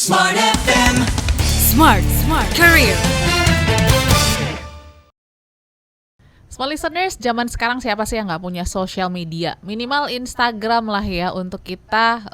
Smart FM. Smart Career. Small listeners, zaman sekarang siapa sih yang nggak punya social media? Minimal Instagram lah ya, untuk kita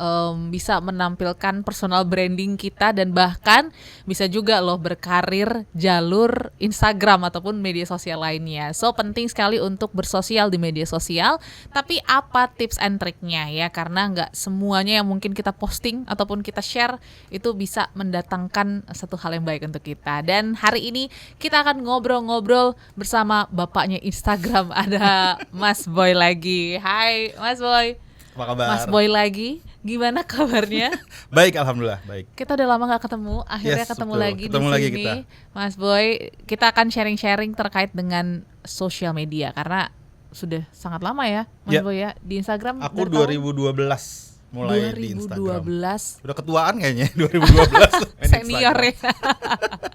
bisa menampilkan personal branding kita, dan bahkan bisa juga loh berkarir jalur Instagram ataupun media sosial lainnya. So penting sekali untuk bersosial di media sosial. Tapi apa tips and triknya ya? Karena nggak semuanya yang mungkin kita posting ataupun kita share itu bisa mendatangkan satu hal yang baik untuk kita. Dan hari ini kita akan ngobrol-ngobrol bersama bapaknya Instagram, ada Mas Boy lagi. Hai Mas Boy. Apa kabar? Mas Boy lagi, gimana kabarnya? Baik, alhamdulillah, baik. Kita udah lama gak ketemu, akhirnya Yes, ketemu betul. lagi Ketemu di lagi sini. kita. Mas Boy, kita akan sharing-sharing terkait dengan sosial media karena sudah sangat lama ya, Mas Ya. Boy ya, di Instagram. Aku dari 2012 mulai di 2012. Instagram. Udah ketuaan kayaknya 2012. main Senior Instagram. ya.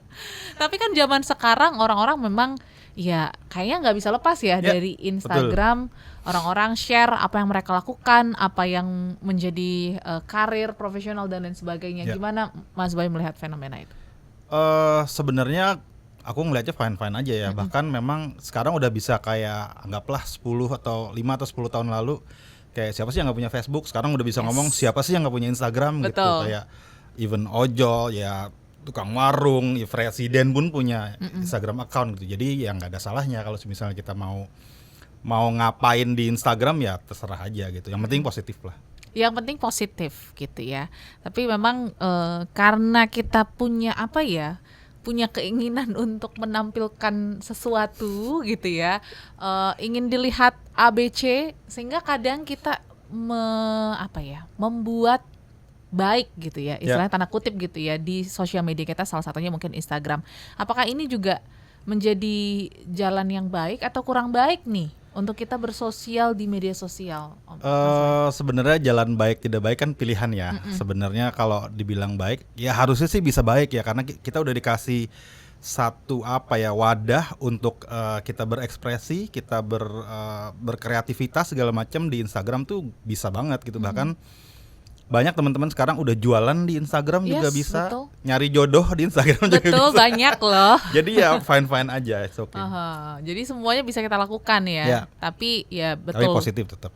Tapi kan zaman sekarang orang-orang memang ya kayaknya nggak bisa lepas ya, Ya, dari Instagram. Orang-orang share apa yang mereka lakukan, apa yang menjadi karir profesional dan lain sebagainya. Ya. Gimana Mas Boy melihat fenomena itu? Sebenarnya aku ngelihatnya fine-fine aja ya. Bahkan memang sekarang udah bisa kayak anggaplah 10 atau 5 atau 10 tahun lalu, kayak siapa sih yang nggak punya Facebook, sekarang udah bisa ngomong siapa sih yang nggak punya Instagram. Betul. Gitu. Kayak even ojol ya, tukang warung, ya presiden pun punya Instagram account gitu. Jadi ya nggak ada salahnya kalau misalnya kita mau ngapain di Instagram, ya terserah aja gitu. Yang penting positif lah. Yang penting positif gitu ya. Tapi memang karena kita punya punya keinginan untuk menampilkan sesuatu gitu ya, ingin dilihat ABC, sehingga kadang kita membuat baik gitu ya, istilahnya tanda kutip gitu ya, di sosial media kita, salah satunya mungkin Instagram. Apakah ini juga menjadi jalan yang baik atau kurang baik nih untuk kita bersosial di media sosial? Sebenarnya jalan baik tidak baik kan pilihan ya. Sebenarnya kalau dibilang baik, ya harusnya sih bisa baik ya, karena kita udah dikasih satu wadah untuk kita berekspresi, kita berkreativitas segala macam di Instagram tuh bisa banget gitu. Bahkan banyak teman-teman sekarang udah jualan di Instagram juga bisa, betul. nyari jodoh di Instagram juga Betul, bisa. banyak loh. Jadi ya fine-fine aja, it's okay. Jadi semuanya bisa kita lakukan ya. Ya. Tapi ya Tapi betul. positif tetap.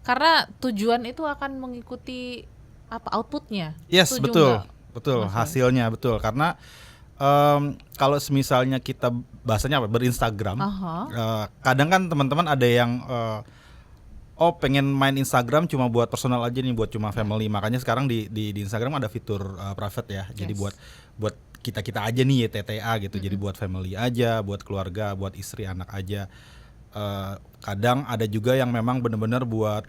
Karena tujuan itu akan mengikuti outputnya. Yes, Setuju betul, nggak, betul, Mas Boy? hasilnya betul. Karena kalau misalnya kita bahasanya berinstagram, kadang kan teman-teman ada yang pengen main Instagram cuma buat personal aja nih, buat cuma family. Makanya sekarang di Instagram ada fitur private ya. Jadi buat kita aja nih, TTA gitu. Jadi buat family aja, buat keluarga, buat istri, anak aja. Kadang ada juga yang memang benar-benar buat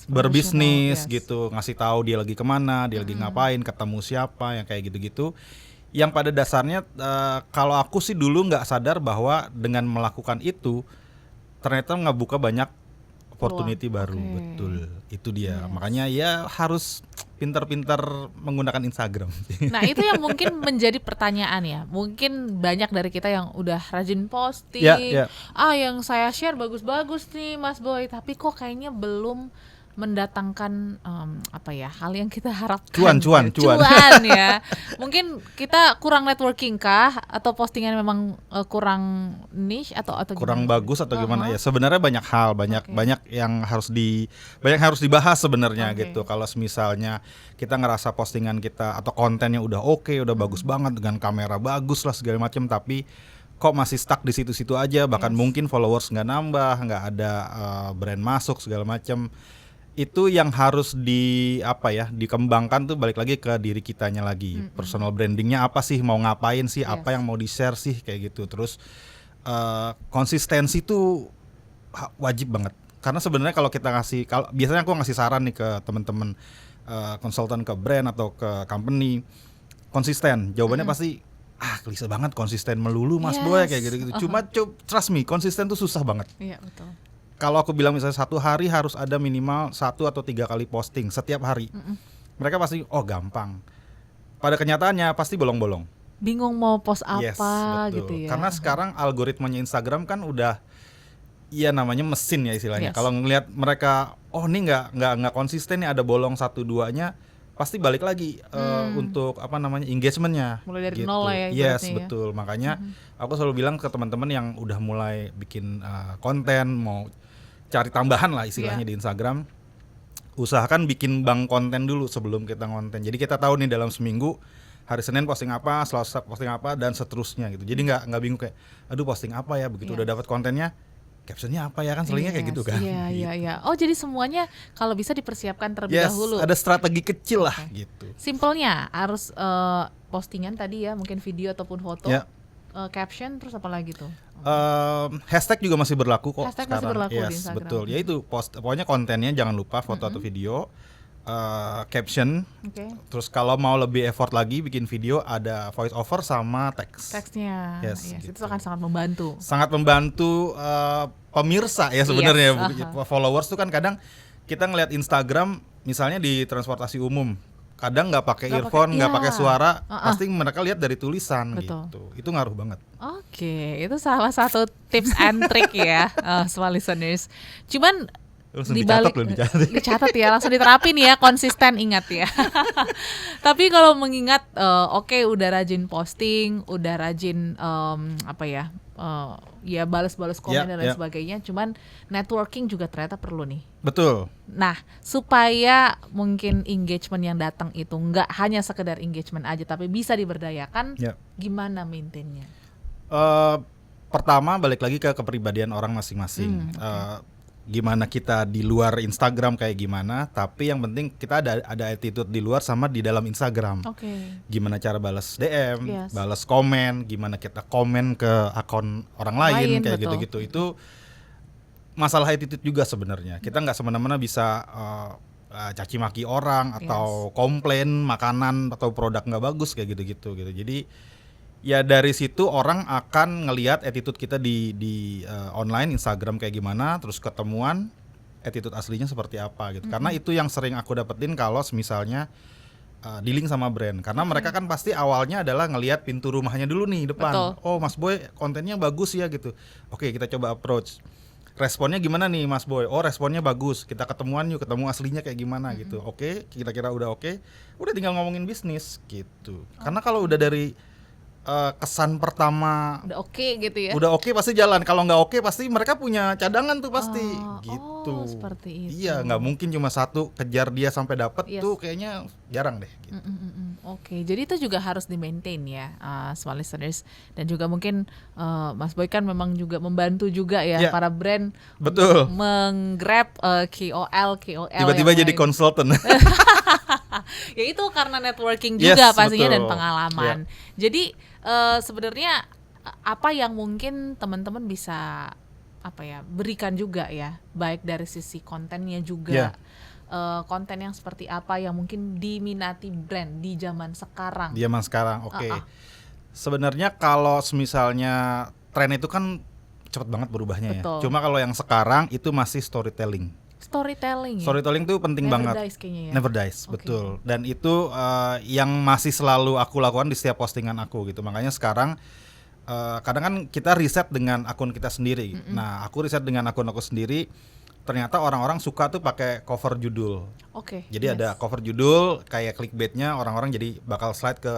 berbisnis yes. gitu, ngasih tahu dia lagi kemana, dia lagi ngapain, ketemu siapa, yang kayak gitu-gitu. Yang pada dasarnya kalau aku sih dulu nggak sadar bahwa dengan melakukan itu ternyata ngebuka banyak opportunity baru. Oke. Betul, itu dia. Yes. Makanya ya harus pintar-pintar menggunakan Instagram. Nah itu yang mungkin menjadi pertanyaan ya. Mungkin banyak dari kita yang udah rajin posting, Ya. yang saya share bagus-bagus nih Mas Boy, tapi kok kayaknya belum mendatangkan hal yang kita harapkan. Cuan Ya. Mungkin kita kurang networking kah, atau postingan memang kurang niche atau Kurang gimana? bagus atau gimana ya? Sebenarnya banyak hal, banyak yang harus dibahas sebenarnya gitu. Kalau misalnya kita ngerasa postingan kita atau kontennya udah oke, udah bagus banget dengan kamera bagus lah segala macam, tapi kok masih stuck di situ-situ aja, bahkan mungkin followers nggak nambah, nggak ada brand masuk segala macam. Itu yang harus dikembangkan tuh, balik lagi ke diri kitanya lagi. Personal brandingnya apa sih, mau ngapain sih, apa yang mau di-share sih, kayak gitu. Terus konsistensi tuh wajib banget. Karena sebenarnya kalau kita biasanya aku ngasih saran nih ke teman-teman konsultan, ke brand atau ke company, konsisten. Jawabannya pasti klise banget, konsisten melulu Mas Boy, kayak gitu-gitu. Cuma trust me, konsisten tuh susah banget. Iya, betul. Kalau aku bilang misalnya 1 hari harus ada minimal 1 atau 3 kali posting setiap hari. Mereka pasti gampang. Pada kenyataannya pasti bolong-bolong. Bingung mau post apa. Yes, betul. Gitu ya. Karena sekarang algoritmanya Instagram kan udah, ya namanya mesin ya istilahnya. Yes. Kalau ngelihat mereka, ini nggak konsisten nih, ada bolong 1-2-nya, pasti balik lagi untuk apa namanya engagement-nya. Mulai dari gitu. nol lah ya Yes, ibaratnya ya. betul. Makanya aku selalu bilang ke teman-teman yang udah mulai bikin konten, mau cari tambahan lah istilahnya di Instagram, usahakan bikin bank konten dulu sebelum kita ngonten. Jadi kita tahu nih dalam seminggu hari Senin posting apa, Selasa posting apa, dan seterusnya gitu. Jadi nggak bingung kayak, aduh posting apa ya, begitu udah dapat kontennya, captionnya apa ya, kan seringnya kayak gitu kan. Iya. Oh jadi semuanya kalau bisa dipersiapkan terlebih dahulu. Ada strategi kecil lah gitu. Simpelnya harus postingan tadi ya, mungkin video ataupun foto, caption, terus apa lagi tuh? Hashtag juga masih berlaku kok. Hashtag sekarang. masih berlaku di Yes, Instagram. betul. Ya itu pokoknya kontennya jangan lupa foto atau video, caption. Terus kalau mau lebih effort lagi bikin video, ada voice over sama teks. Teksnya. Yes, Itu gitu. akan sangat membantu. Sangat membantu pemirsa ya sebenarnya. Followers tuh kan kadang kita ngelihat Instagram misalnya di transportasi umum, kadang nggak pakai earphone, nggak pakai suara, pasti mereka lihat dari tulisan. Betul. Gitu. Itu ngaruh banget. Oke, itu salah satu tips and trick ya, small listeners. Cuman dicatat ya, langsung diterapin ya, konsisten, ingat ya. Tapi kalau mengingat udah rajin posting, udah rajin ya balas-balas komen dan lain sebagainya, cuman networking juga ternyata perlu nih. Betul. Nah, supaya mungkin engagement yang datang itu nggak hanya sekedar engagement aja, tapi bisa diberdayakan, gimana maintainnya? Pertama balik lagi ke kepribadian orang masing-masing. Gimana kita di luar Instagram kayak gimana, tapi yang penting kita ada attitude di luar sama di dalam Instagram. Gimana cara balas DM, balas komen, gimana kita komen ke akun orang lain kayak gitu-gitu. Itu masalah attitude juga sebenarnya. Kita nggak semena-mena bisa caci maki orang atau komplain makanan atau produk nggak bagus kayak gitu-gitu gitu. Jadi ya dari situ orang akan ngelihat attitude kita di online Instagram kayak gimana, terus ketemuan attitude aslinya seperti apa gitu. Karena itu yang sering aku dapetin kalau misalnya dealing sama brand. Karena mereka kan pasti awalnya adalah ngelihat pintu rumahnya dulu nih depan. Oh Mas Boy kontennya bagus ya gitu. Oke, kita coba approach. Responnya gimana nih Mas Boy? Oh responnya bagus. Kita ketemuan yuk, ketemu aslinya kayak gimana gitu. Oke, kira-kira udah oke. Udah tinggal ngomongin bisnis gitu. Karena kalau udah dari kesan pertama udah oke gitu ya. Udah oke pasti jalan. Kalau nggak oke pasti mereka punya cadangan tuh pasti gitu. Seperti itu. Iya, nggak mungkin cuma satu kejar dia sampai dapat tuh kayaknya jarang deh. Gitu. Oke, jadi itu juga harus di maintain ya, small listeners, dan juga mungkin Mas Boy kan memang juga membantu juga ya para brand. Betul. Menggrab KOL. Tiba-tiba jadi konsultan. Ya itu karena networking juga pastinya dan pengalaman. Jadi sebenarnya apa yang mungkin teman-teman bisa berikan juga ya, baik dari sisi kontennya juga, konten yang seperti apa yang mungkin diminati brand di zaman sekarang. Oke. Sebenarnya kalau misalnya tren itu kan cepat banget berubahnya. Ya. Cuma kalau yang sekarang itu masih storytelling. Storytelling tuh penting banget. Never dies, betul. Dan itu yang masih selalu aku lakukan di setiap postingan aku gitu. Makanya sekarang kadang kan kita riset dengan akun kita sendiri. Nah, aku riset dengan akun aku sendiri. Ternyata orang-orang suka tuh pakai cover judul. Jadi ada cover judul kayak clickbaitnya, orang-orang jadi bakal slide ke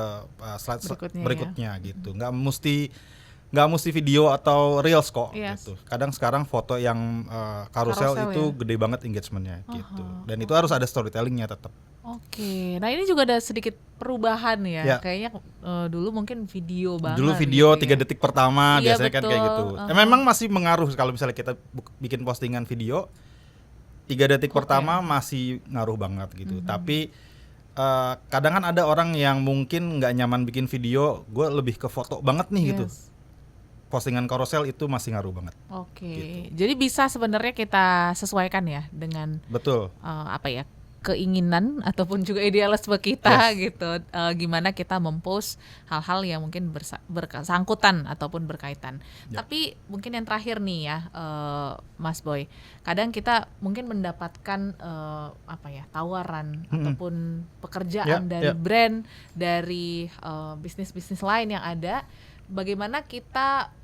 slide berikutnya gitu. Nggak mesti video atau reels kok gitu. Kadang sekarang foto yang carousel itu gede banget engagementnya gitu. Dan itu harus ada storytellingnya tetap. Nah ini juga ada sedikit perubahan ya. Kayaknya dulu mungkin video banget. Dulu video 3 detik pertama biasanya kan kayak gitu. Memang masih mengaruh kalau misalnya kita bikin postingan video 3 detik pertama masih ngaruh banget gitu. Tapi kadang kan ada orang yang mungkin nggak nyaman bikin video, gue lebih ke foto banget nih gitu. Postingan carousel itu masih ngaruh banget. Gitu. Jadi bisa sebenarnya kita sesuaikan ya dengan keinginan ataupun juga idealisme kita gitu. Gimana kita mempost hal-hal yang mungkin bersangkutan ataupun berkaitan. Tapi mungkin yang terakhir nih ya, Mas Boy. Kadang kita mungkin mendapatkan tawaran ataupun pekerjaan dari brand, dari bisnis-bisnis lain yang ada. Bagaimana kita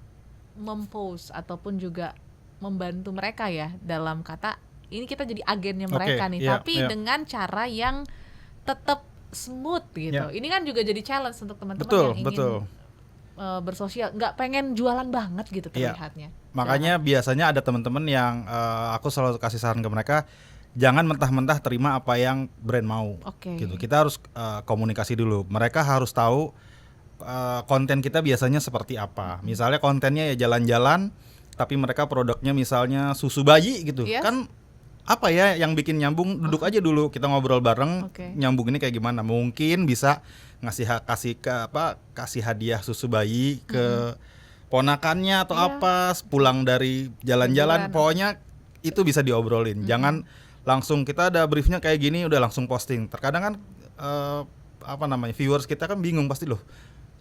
mempost ataupun juga membantu mereka ya, dalam kata ini kita jadi agennya mereka nih, tapi dengan cara yang tetap smooth gitu. Ya. Ini kan juga jadi challenge untuk teman-teman Betul, yang ingin betul. Bersosial, nggak pengen jualan banget gitu Iya. terlihatnya. Makanya biasanya ada teman-teman yang aku selalu kasih saran ke mereka, jangan mentah-mentah terima apa yang brand mau. Oke. Gitu. Kita harus komunikasi dulu. Mereka harus tahu konten kita biasanya seperti apa. Misalnya kontennya ya jalan-jalan, tapi mereka produknya misalnya susu bayi gitu. Yes. Kan apa ya yang bikin nyambung, duduk aja dulu kita ngobrol bareng, nyambung ini kayak gimana. Mungkin bisa kasih hadiah susu bayi ke ponakannya atau apa pulang dari jalan-jalan. Pokoknya itu bisa diobrolin. Jangan langsung kita ada briefnya kayak gini udah langsung posting. Terkadang kan viewers kita kan bingung pasti, loh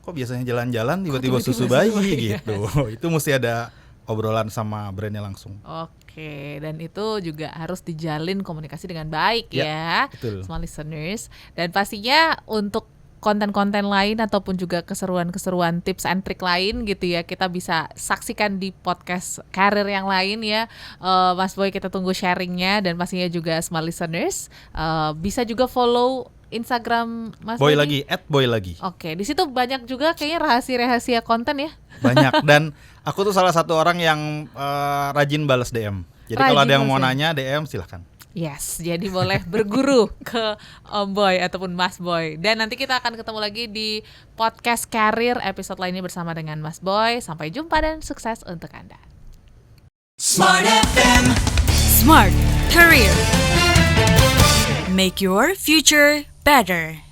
kok biasanya jalan-jalan tiba-tiba susu bayi gitu. Itu mesti ada obrolan sama brandnya langsung. Oke, dan itu juga harus dijalin komunikasi dengan baik ya, betul. Smart listeners. Dan pastinya untuk konten-konten lain ataupun juga keseruan-keseruan tips and trick lain gitu ya, kita bisa saksikan di podcast karir yang lain ya. Mas Boy, kita tunggu sharingnya, dan pastinya juga Smart listeners bisa juga follow Instagram Mas Boy lagi, @boylagi. Oke, di situ banyak juga kayaknya rahasia-rahasia konten ya. Banyak, dan aku tuh salah satu orang yang rajin balas DM. Jadi kalau ada yang mau nanya DM silahkan. Yes, jadi boleh berguru ke Om Boy ataupun Mas Boy. Dan nanti kita akan ketemu lagi di podcast karir episode lainnya bersama dengan Mas Boy. Sampai jumpa dan sukses untuk Anda. Smart FM, Smart Career. Make your future better.